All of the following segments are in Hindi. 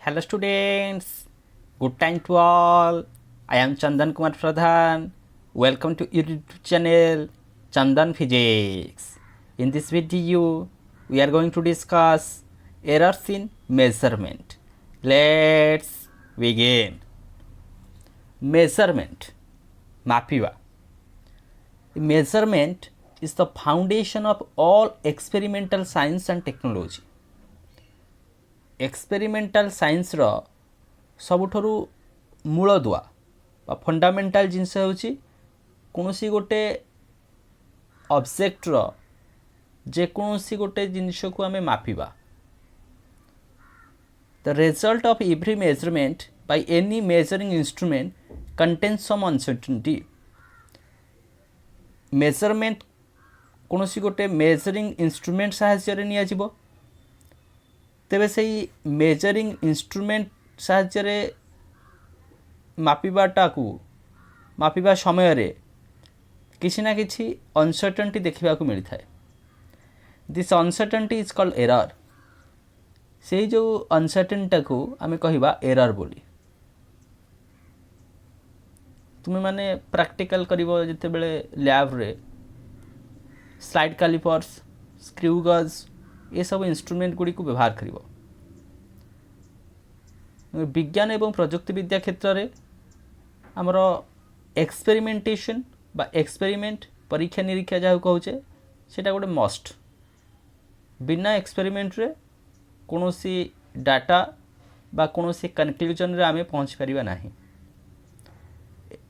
Hello students, good time to all. I am Chandan Kumar Pradhan. Welcome to your YouTube channel Chandan Physics. In this video, we are going to discuss errors in measurement. Let's begin. Measurement, mapiva. Measurement is the foundation of all experimental science and technology. Experimental science रो सबुठरू मूलदुआ बा फंडामेंटाल जिनस होची कोनोसी गोटे ऑब्जेक्ट रो जे कोनोसी गोटे जिनिस को आमे मापिबा. The result of every measurement by any measuring instrument contains some uncertainty. Measurement कोनोसी गोटे मेजरिंग इंस्ट्रूमेंट साहाय्य रे निया जिवो. तेबे से मेजरिंग इंस्ट्रूमेंट साहाय्य मापिबाटा को मापिबा समय रे किसी ना किसी अनसर्टेनिटी देखा मिलता है. This uncertainty is called error. से जो अनसर्टेनिटी को आमे कहिबा एरर बोली. तुमे माने प्रैक्टिकल करिवो जते बेले लैब रे स्लाइड कैलिपर्स स्क्रू गेज ये सब इंस्ट्रूमेंट गुड़ी को व्यवहार करिवो. विज्ञान एवं प्रजुक्ति विद्या क्षेत्र में आमर एक्सपेरिमेंटेशन बा एक्सपेरिमेंट परीक्षा निरीक्षा जहाँ कहे सेटा गोटे मस्ट. बिना एक्सपेरिमेंट रे कोनोसी डाटा बा कोनोसी कनक्लूजन रे आमे पहुँच परिबा नाही.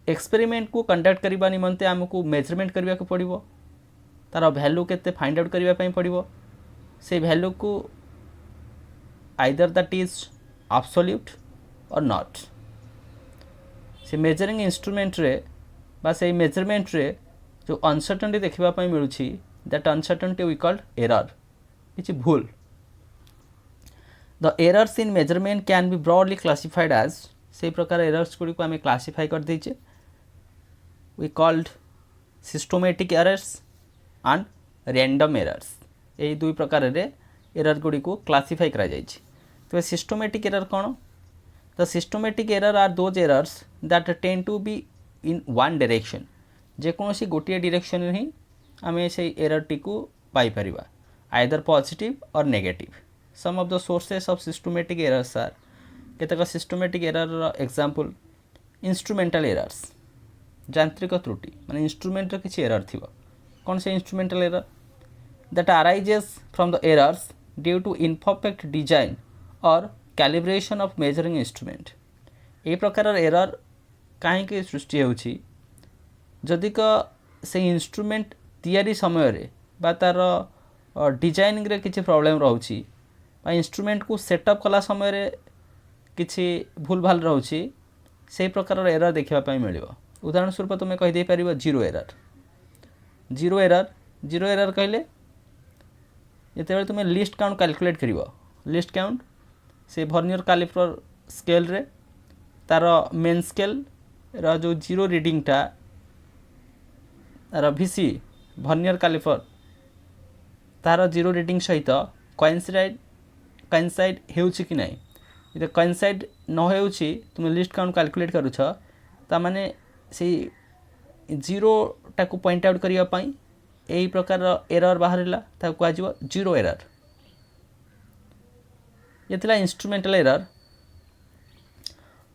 एक्सपेरिमेंट को कंडक्ट करबा निमंते आमको मेजरमेंट करबा को पड़िबो. तार वैल्यू केते फाइंड आउट करबा पई पड़िबो. से वैल्यू को either that is absolute or not. से मेजरिंग इंस्ट्रूमेंट रे बा से मेजरमेंट रे जो अनसर्टेनिटी देखा मिलूँ that uncertainty we called error किसी भूल. The errors in measurement can be broadly classified as से प्रकार एरर्स गुड़ी को आम क्लासीफाई कर देचे. We called systematic errors and random errors. यही दुई प्रकार रे एरर गुड़ी को क्लासीफाई करा जायछि. तो सिस्टोमेटिक एरर कौन? The systematic error are those errors that tend to be in one direction. जेकोसी गोटे डायरेक्शन ही आम से एरर टी को पाई परिबा either positive or negative. Some of the sources of systematic errors are केतक systematic error example instrumental errors यांत्रिक त्रुटि माने इंस्ट्रूमेंट रे किछि एरर थिबो. कौन से instrumental error that arises from the errors due to imperfect design or calibration of measuring instrument. ए प्रकार एरर कहीं सृष्टि होछि जदि क से इंस्ट्रूमेंट तैयारी समय रे बा तार डिजाइनिंग रे किछि प्रॉब्लम रहउछि बा इंस्ट्रूमेंट को सेटअप कला समय रे किछि भूल भाल रहउछि से प्रकार एरर देखा पई मिलिबो. उदाहरण स्वरूप तुम कहि दे परिबो जीरो एरर. जीरो एरर कहले जिते तुम लिस्ट काउंट कैलकुलेट कर लिस्ट काउंट से वर्नियर कैलिपर स्केल रे तार मेन स्केल रा जो जीरो रीडिंगटा तार भिसी वर्नियर कैलिपर तार जीरो रीडिंग सहित कोइंसाइड हेउछि कि नाही. यदि कोइंसाइड न हेउछि तुम लिस्ट काउंट कैलकुलेट करूछ ता माने से जीरोटा को पॉइंट आउट करिया पई यही प्रकार एरर बाहरला कह जीरो एरर. ये इंस्ट्रूमेंटल एरर.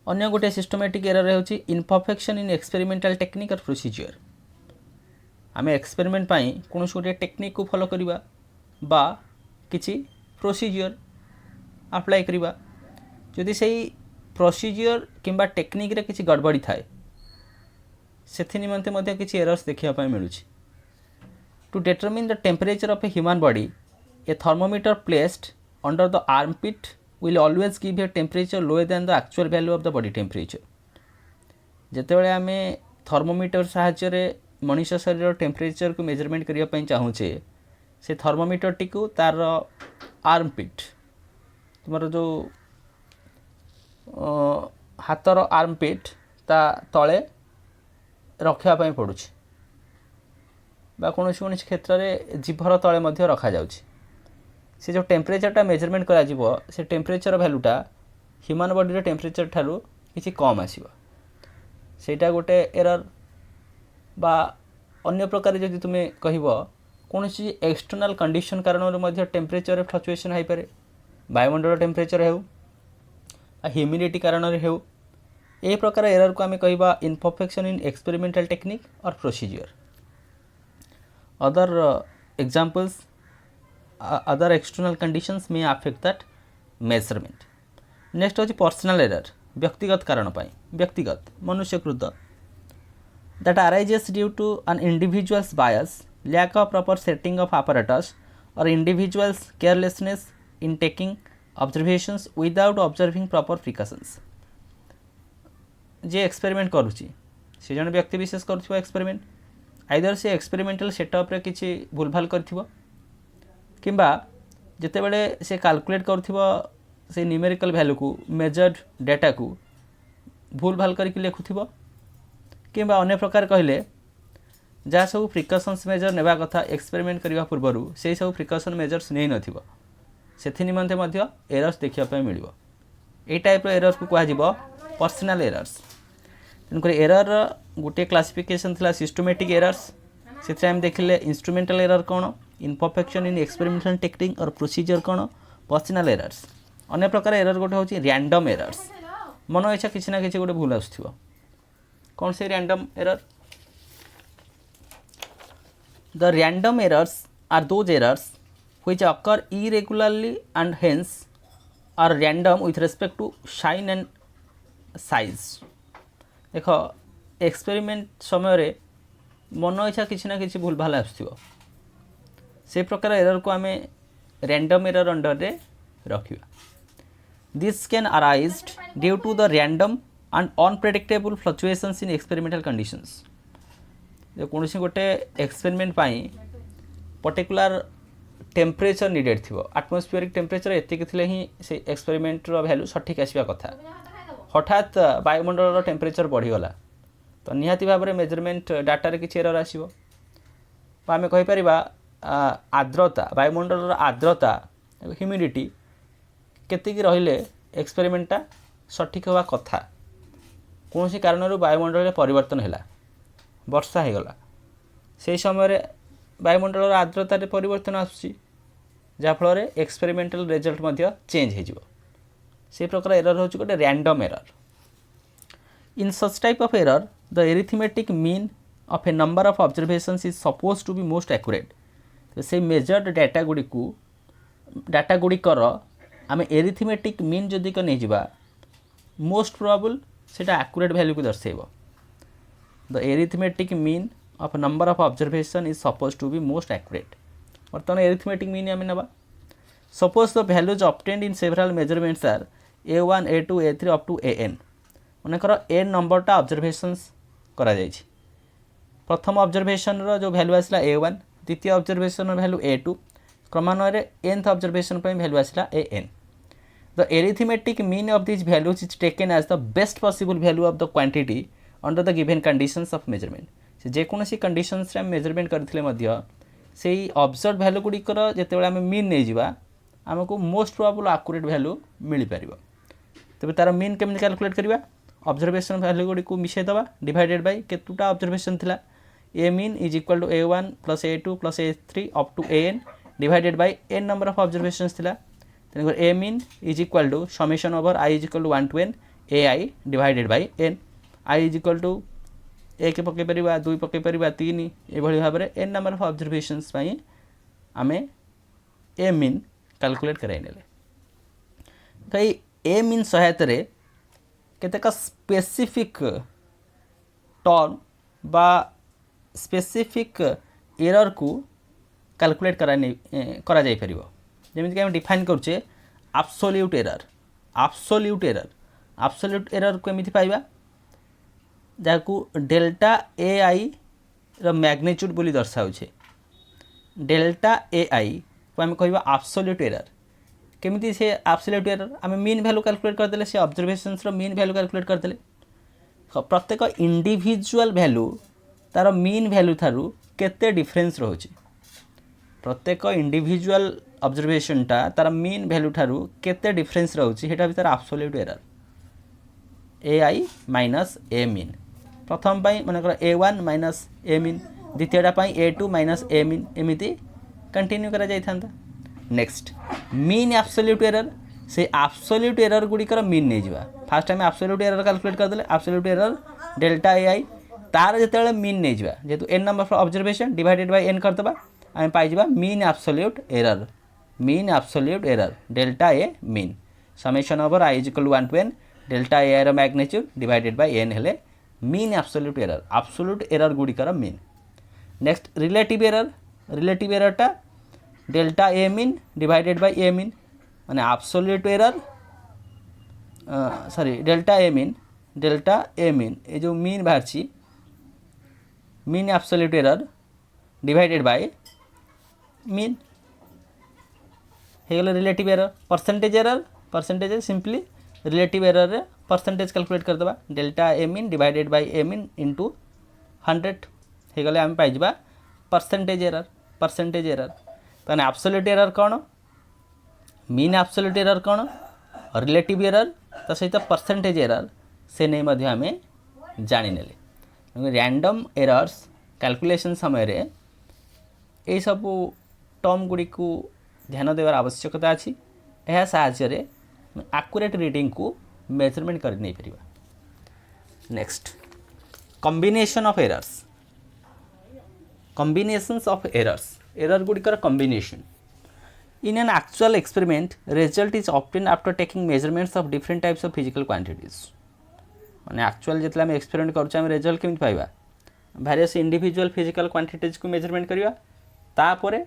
अन्य गोटे सिस्टमेटिक एरर होची इनपरफेक्शन इन एक्सपेरिमेंटल टेक्निक और प्रोसीजर. आम एक्सपेरिमेंट पाई कौन गोटे टेक्निक को फॉलो करिबा बा किछि प्रोसीजर अप्लाई करिबा. जदि सही प्रोसीजर किंबा टेक्निक रे किछि गड़बड़ी थाए सेथि निमंते मध्ये किछि एरर्स देखिया पाई मिलुछि. To determine the temperature of a human body, a thermometer placed under the armpit will always give a temperature lower than the actual value of the body temperature. जेतेबेले आमे थर्मोमीटर साहाय्य रे मनुष्य शरीर टेम्परेचर को मेजरमेंट करिया पई चाहूचे से थर्मोमीटर टी को तार आर्मपिट तुमर जो हाथर आर्मपिट ता तले रखिया पई पड़ुछि बा कौन क्षेत्र में जीभर तले मध्य रखा जाउछि. से जो टेम्परेचरटा मेजरमेंट करा जिवो से टेम्परेचर वैल्यूटा ह्यूमन बॉडी टेम्परेचर ठारू किसी कम आसीबो सेटा गोटे एरर बा अन्य प्रकार जदि तुम्हें कहब कौन एक्सटर्नाल कंडीशन कारण टेम्परेचर फ्लक्चुएसन हो पारे वायुमंडल टेम्परेचर हो ह्यूमिडिटी कारण हो यही प्रकार एरर को आम कहवा इनपरफेक्शन इन एक्सपेरिमेंटल टेक्निक और procedure other examples other external conditions may affect that measurement next होची पर्सनल एरर व्यक्तिगत कारण व्यक्तिगत मनुष्यकृत that arises due to an individual's bias, lack of proper setting of apparatus, or individual's carelessness in taking observations without observing proper precautions. J experiment करुच्ची से जन व्यक्ति विशेष कर एक्सपेरिमेंट आइदर से एक्सपेरिमेंटल सेटअप रे किसी भूल भाल कर किंबा जिते बड़े से कैलकुलेट कर से न्यूमेरिकल वैल्यू को मेजर्ड डाटा को भूल भाल करके लिखुथिबो किंबा अन्य प्रकार कहले जहाँ सब प्रिकसन्स मेजर नेबा कथा एक्सपेरिमेंट करने पूर्वर से सब प्रिकसन मेजर्स नहीं नथिबो सेथि निमंते मध्य एरर्स देखिया पे मिलिबो ए टाइप एरर को कह पर्सनल एरर्स तेणुक एरर गोटे क्लासिफिकेशन थिला सिस्टमेटिक एरर्स से आम देखिले इंस्ट्रूमेंटल एरर कौन इनपरफेक्शन इन एक्सपेरिमेंटल टेक्निक और प्रोसीजर कौन पर्सनल एरर्स अन्य प्रकार एरर गोटे होची रैंडम एरर्स मन इच्छा किसी ना किसी गोटे भूल आसुथिबो कौन से random error the random errors are those errors which occur irregularly and hence are random with respect to sign and size देख एक्सपेरिमेंट समय रे मन इच्छा किसी ना किसी भूल भाल आसुथिबो से प्रकार एरर को आम रैंडम एरर अंडर रे रखिबा this can arise due to the random and unpredictable fluctuations in experimental conditions कौन गोटे एक्सपेरिमेंट पर्टिकुलर टेम्परेचर नीडेड थी आटमोस्फेरिक टेम्परेचर एतिक थिले ही से एक्सपेरिमेंट वैल्यू सठिक आसवा कथा हठात वायुमंडल टेम्परेचर बढ़ीगला तो निहाती भाव में मेजरमेंट डाटा किसी एरर आसो आम कहीपर आर्द्रता वायुमंडल आर्द्रता ह्यूमिडिटी केतिकी रहिले एक्सपेरिमेंटा सठिक हवा कथा कौन सी कारण वायुमंडल परिवर्तन है वर्षा हो गला से समय वायुमंडल आर्द्रता परिवर्तन आसफल एक्सपेरिमेंटल रिजल्ट चेंज हो से प्रकार एरर हो गोटे random error in such type of error the arithmetic mean of a number of observations is suppose to be most accurate से मेजर्ड डाटा गुड़िकर आम एरिथमेटिक मीन जदि नहीं जावा मोस्ट प्रोबेबल सेटा एक्यूरेट वैल्यू को दर्शेब the arithmetic mean of number of observation is suppose to be most accurate बर्तमान एरिथमेटिक मीन आम ना suppose the values obtained in several measurements are A1 A2 A3 up to AN मनकर एन नंबरटा ऑब्जर्वेशंस करा जायछि प्रथम ऑब्जर्वेशन रो जो वैल्यू आसला A1 द्वितीय ऑब्जर्वेशन रो वैल्यू A2 क्रमान्वय nth ऑब्जर्वेशन पे वैल्यू आसला AN The arithmetic mean of these values is taken as the best possible value of the quantity under the given conditions of measurement. से जेकोसी कंडीशंस रे मेजरमेंट करथिले मध्य सेही ऑब्जर्व वैल्यू गुड़िकर जेतेबेले आम मीन नहीं जावा आमको मोस्ट प्रोबेबल एक्यूरेट वैल्यू मिल पारिबो तबे तार मीन केमि कैलकुलेट करबा ऑब्जर्वेशन वैल्यू गुडी को मिसे दबा डिवाइडेड बाय केतुटा ऑब्जर्वेशन थिला A mean is equal to A1 plus A2 plus A3 up to AN divided by n number of observations थिला तेणुकर A mean is equal to summation over I is equal to 1 to n AI divided by n I is equal to 1 पकई पार 2 पकई पार 3 ये भाव में n नंबर ऑफ ऑब्जर्वेशंस आम ए मीन कैलकुलेट कराई नेले कई ए मीन सहायता रे केतेक स्पेसिफिक टर्म बा स्पेसिफिक एरर को कैलकुलेट करा जाई परिबो जेमिति कि हम डिफाइन करूचे एब्सोल्यूट एरर को एमिति पाइबा जाकू डेल्टा AI रो मैग्नीट्यूड बोली दर्शाउछे डेल्टा AI को आम कहवा एब्सोल्यूट एरर केमिति से एब्सोल्यूट एरर आम मीन वैल्यू कैलकुलेट करदेले से ऑब्जर्वेशंस रो मीन वैल्यू कैलकुलेट करदेले प्रत्येक इंडिविजुअल वैल्यू तार मीन वैल्यू थारू केते डिफरेंस रोचे प्रत्येक इंडिविजुअल ऑब्जर्वेशनटा तार मीन वैल्यू ठारू केते डिफरेंस रहउछि हेटा भी तार absolute error a i minus a mean प्रथम पाई मानकर A1 माइनस ए मीन द्वितीयटा पाई A2 माइनस ए मीन एमिति कंटिन्यू करा जाय थांता। नेक्स्ट मीन एब्सोल्यूट एरर से एब्सोल्यूट एरर गुड़िकर मीन नहीं जावा first time absolute error calculate कर देले absolute error delta a i तार जेते मीन नहीं जावा जेतु n number of observation divided by n कर दबा आम पाई जावा mean absolute error delta a mean summation over i is equal to 1 to n delta a रो मैग्नीट्यूड डिवाइडेड बाय n हेले मीन एब्सोल्यूट एरर गुड़िकर मीन। नेक्स्ट रिलेटिव एररटा delta a mean divided by a mean माने absolute error sorry delta a mean ये जो मीन बाहर mean absolute error divided by mean हेगले relative error percentage simply relative error रे परसेंटेज कैलकुलेट कर दबा delta a mean divided by a mean into 100 हेगले आम पाई जिबा परसेंटेज एरर ताने एब्सोल्यूट एरर कौन मीन एब्सोल्यूट एरर कौन रिलेटिव एरर ता सहित परसेंटेज एरर से नहीं मध्य आम जाने रैंडम एरर्स कैलकुलेशन समय रे यही सब टर्म गुड़ी को ध्यान देवार आवश्यकता अच्छी यह साहाय्य एक्यूरेट रीडिंग को मेजरमेंट कर नहीं पारिबा। Next combination of errors combinations of error गुड़िकर combination in an actual experiment result is obtain after taking measurements of different types of physical quantities माने एक्चुअल जितले आम एक्सपेरिमेंट करूँ आम रिजल्ट केमी पाइबा वेरियस इंडिविजुअल फिजिकल क्वांटिटीज को मेजरमेंट करिया तापरे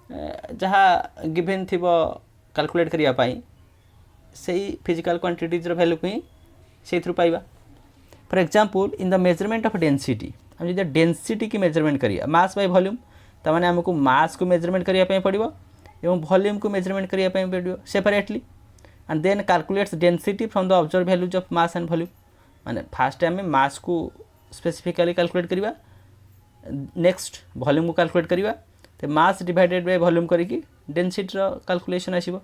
जहाँ गिवेन थी कैलकुलेट करने से फिजिकल क्वांटिटीज वैल्यू को ही से पाइबा। For example in the measurement of density हम जब डेंसिटी की मेजरमेंट करिया मास बाय वॉल्यूम तामाने हमको मास को मेजरमेंट करने पड़ो एवं वॉल्यूम को मेजरमेंट करने पड़ो separately and then calculates density from the observe values of mass and volume माने फास्ट आम मास को स्पेसिफिकली कैलकुलेट करवा नेक्स्ट वॉल्यूम को कैलकुलेट करवा तो मास डिवाइडेड बाय वॉल्यूम करिकी डेंसिटी कैलकुलेशन आसीबो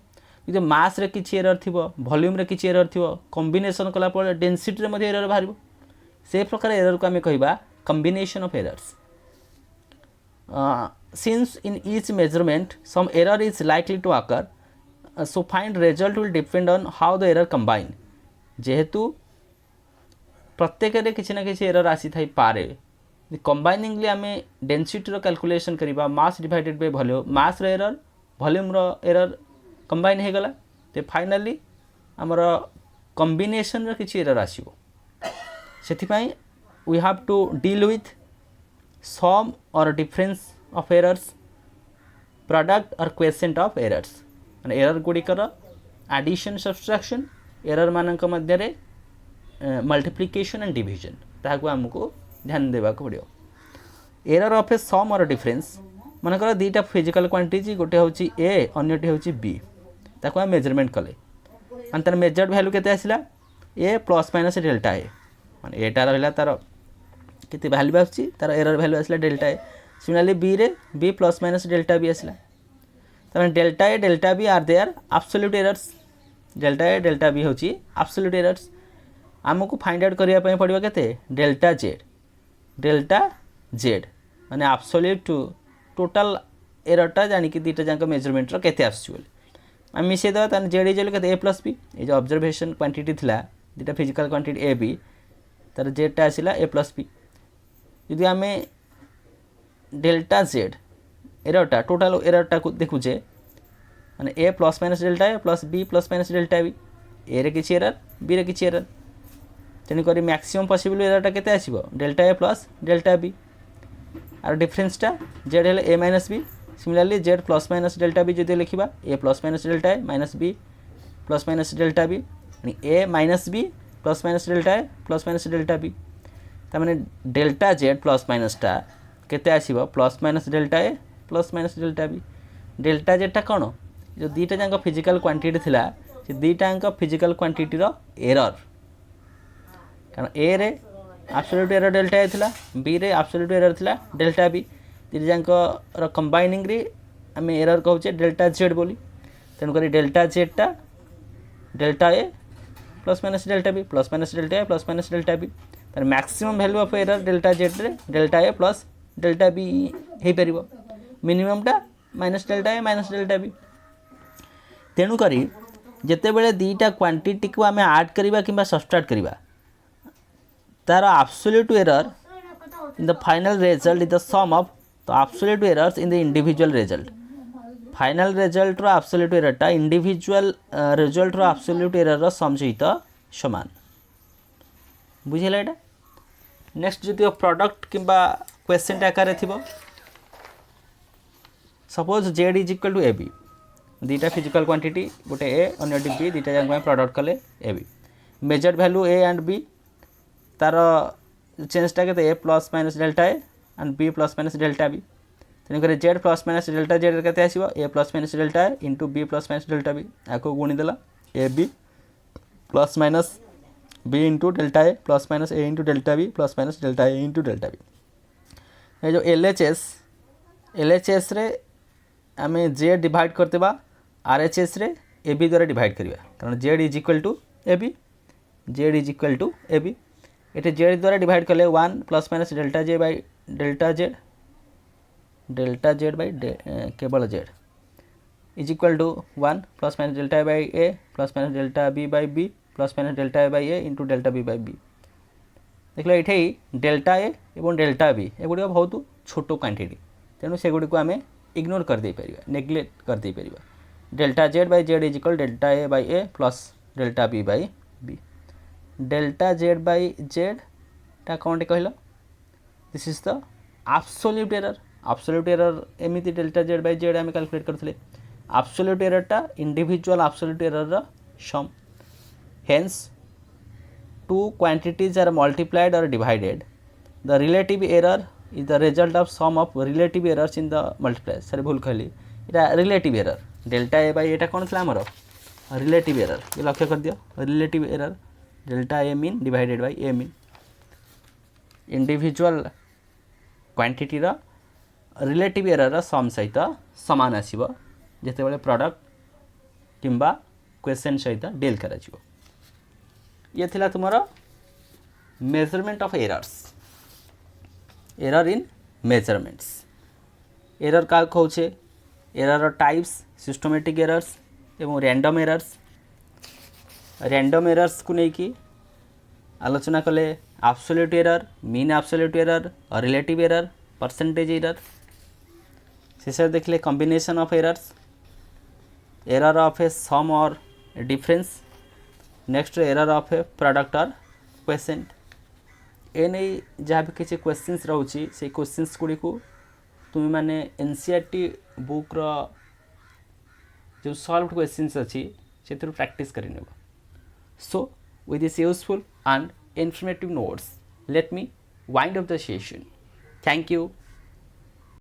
जो मास रे किछि एरर थिबो वॉल्यूम रे किछि एरर थिबो कॉम्बिनेशन कला पर डेंसिटी रे मध्ये एरर बाहरिबो से प्रकार एरर को आमे कहिबा combination of errors. Since in each measurement some error is likely to occur so find result will depend on how the error combine जेहेतु प्रत्येक रे किछि ना किछि एरर आसी थाई पारे कंबाइनिंगली आमे डेंसिटी रो कैलकुलेशन करिबा mass divided by volume mass रो एरर वॉल्यूम रो एरर कंबाइन हो गला तो फाइनली आमर कॉम्बिनेशन रो किछि एरर आसीबो सेथिपाई we have to deal with sum or difference of errors product or quotient of errors माने एरर गुड़िकर एडिशन सब्सट्रैक्शन एरर मानक मध्य रे मल्टीप्लिकेशन एंड डिविजन ताकू हमको ध्यान देवा को पड़ो। Error of a sum or difference मानकर दुईटा फिजिकल क्वांटिटी गोटे हूँ ए अन्यटी हूँ बी ताको हम मेजरमेंट कले मान तार मेजर्ड वैल्यू केते आसिला a plus minus delta a माने एटा रहला तार केते वैल्यू आछि तार एरर वैल्यू आसिला डेल्टा ए सिमिलरली बी रे b plus minus delta b आसिला तार delta a delta b are their absolute errors delta a delta b होची एब्सोल्यूट एरर्स आमको फाइंड आउट करिया पय पड़िबा केते डेल्टा जेड माने एब्सोल्यूट टोटल एररटा जानी कि दुईटा जाक मेजरमेंट केते आसुची बोली आम मिसई देवा जेड इज के ए प्लस बी ये जो ऑब्जर्वेशन क्वांटिटी थिला दुईटा फिजिकल क्वांटिटी ए बी तार जेडटा आसला ए प्लस बी यदि आम डेल्टा जेड एररटा टोटल एररटा को देखुचे माने a plus minus delta a plus b plus minus delta b a रे किछि एरर बी रे किछि एरर तेणुक मैक्सिमम पॉसिबल एररटा केते आसीबो delta a plus delta b आर डिफरेंसटा जेड हेले a minus b similarly z plus minus delta b जो लिखा a plus minus delta a minus b plus minus delta b a minus b plus minus delta a plus minus delta b तार डेल्टा जेड प्लस माइनसटा केते आसीबो plus minus delta a plus minus delta b delta जेडटा कौन जो दुईटा जाक फिजिकल क्वांटिटी थिला से दुईटा फिजिकल क्वांटिटी एरर कारण ए रे एब्सोल्यूट एरर डेल्टा ए थिला बी रे एब्सोल्यूट एरर थिला डेल्टा बी दुईटा जाक कंबाइनिंग रे आम एरर कहचे डेल्टा जेड बोली तेणुक डेल्टा जेडटा delta a plus minus delta b plus minus delta a plus minus delta b तार maximum value of error delta z रे delta a plus delta b हो पार मिनिममटा minus delta a minus delta b तेणुक जिते बड़े दीटा क्वांटिटी को आम आड करवा कि सब्सट्रैक्ट करवा तार absolute error in the final result is the sum of the absolute errors in the individual result. Final result row absolute error टा individual result रो absolute error रो sum सहित समान बुझेला एटा नेक्स्ट जदि प्रोडक्ट किंबा क्वेश्चन आकार थिबो suppose z is equal to a b दीटा फिजिकल क्वांटिटी गोटे ए अन्यटी बी दीटा जाक प्रोडक्ट कले a b measure value a and b तार चेंजटा के a plus minus delta a and b plus minus delta b तेणुक z plus minus delta z के आसो a plus minus delta a into b plus minus delta b आपको गुणीदेला a b plus minus b into delta a plus minus a into delta b plus minus delta a into delta b ये जो एल एच एस रे आम जे डिवाइड करदेबा आर एच एस रे ए बी द्वारा डिवाइड करवा कारण z is equal to a b z is equal to a b ये जेड द्वारा डिवाइड कले 1 plus minus delta z by delta z by केवल z is equal to 1 plus minus delta by A plus minus delta B by B plus minus delta A by A into delta B by B देख लो ये डेल्टा ए और डेल्टा बी एगुड़ी बहुत छोट क्वांटिटी तेणु से गुड़ी को आम इग्नोर कर दे पार नेग्लेक्ट कर दे पार delta z by z is equal delta A by A plus delta B by b delta z by z टा कौन कहल this is the absolute error एमती डेल्टा जेड बाई जेड आम कैलकुलेट करते एब्सोल्यूट एरर टा individual absolute error sum hence two quantities are multiplied or divided the relative error is the result of sum of relative errors in the multiply sir भूल कहली इटा relative error delta A by एटा कौन था आमर रिलेटिव एरर ये लक्ष्य कर दियो relative error delta a mean divided by a mean individual quantity रा रिलेटिव एरर सम सहित समान आसीबो जेते बेले प्रोडक्ट किंबा क्वेश्चन सहित डील करा जिवो ये थिला तुमरो measurement of errors error in measurements error का कहउछे एरर टाइप्स सिस्टमैटिक एरर्स एवं रैंडम एरर्स को लेकिन आलोचना कले absolute error mean absolute error और रिलेटिव एरर परसेंटेज एरर शेष देखले combination of errors error of a sum or difference next error of a product or quotient ए नहीं जहाँ भी किसी क्वेश्चंस रोचे से क्वेश्चंस गुड़ी को तुम मैंने एनसीईआरटी बुक रो जो सॉल्व्ड क्वेश्चंस अच्छी से प्रैक्टिस कर नेब So, with this useful and informative notes, let me wind up the session. Thank you.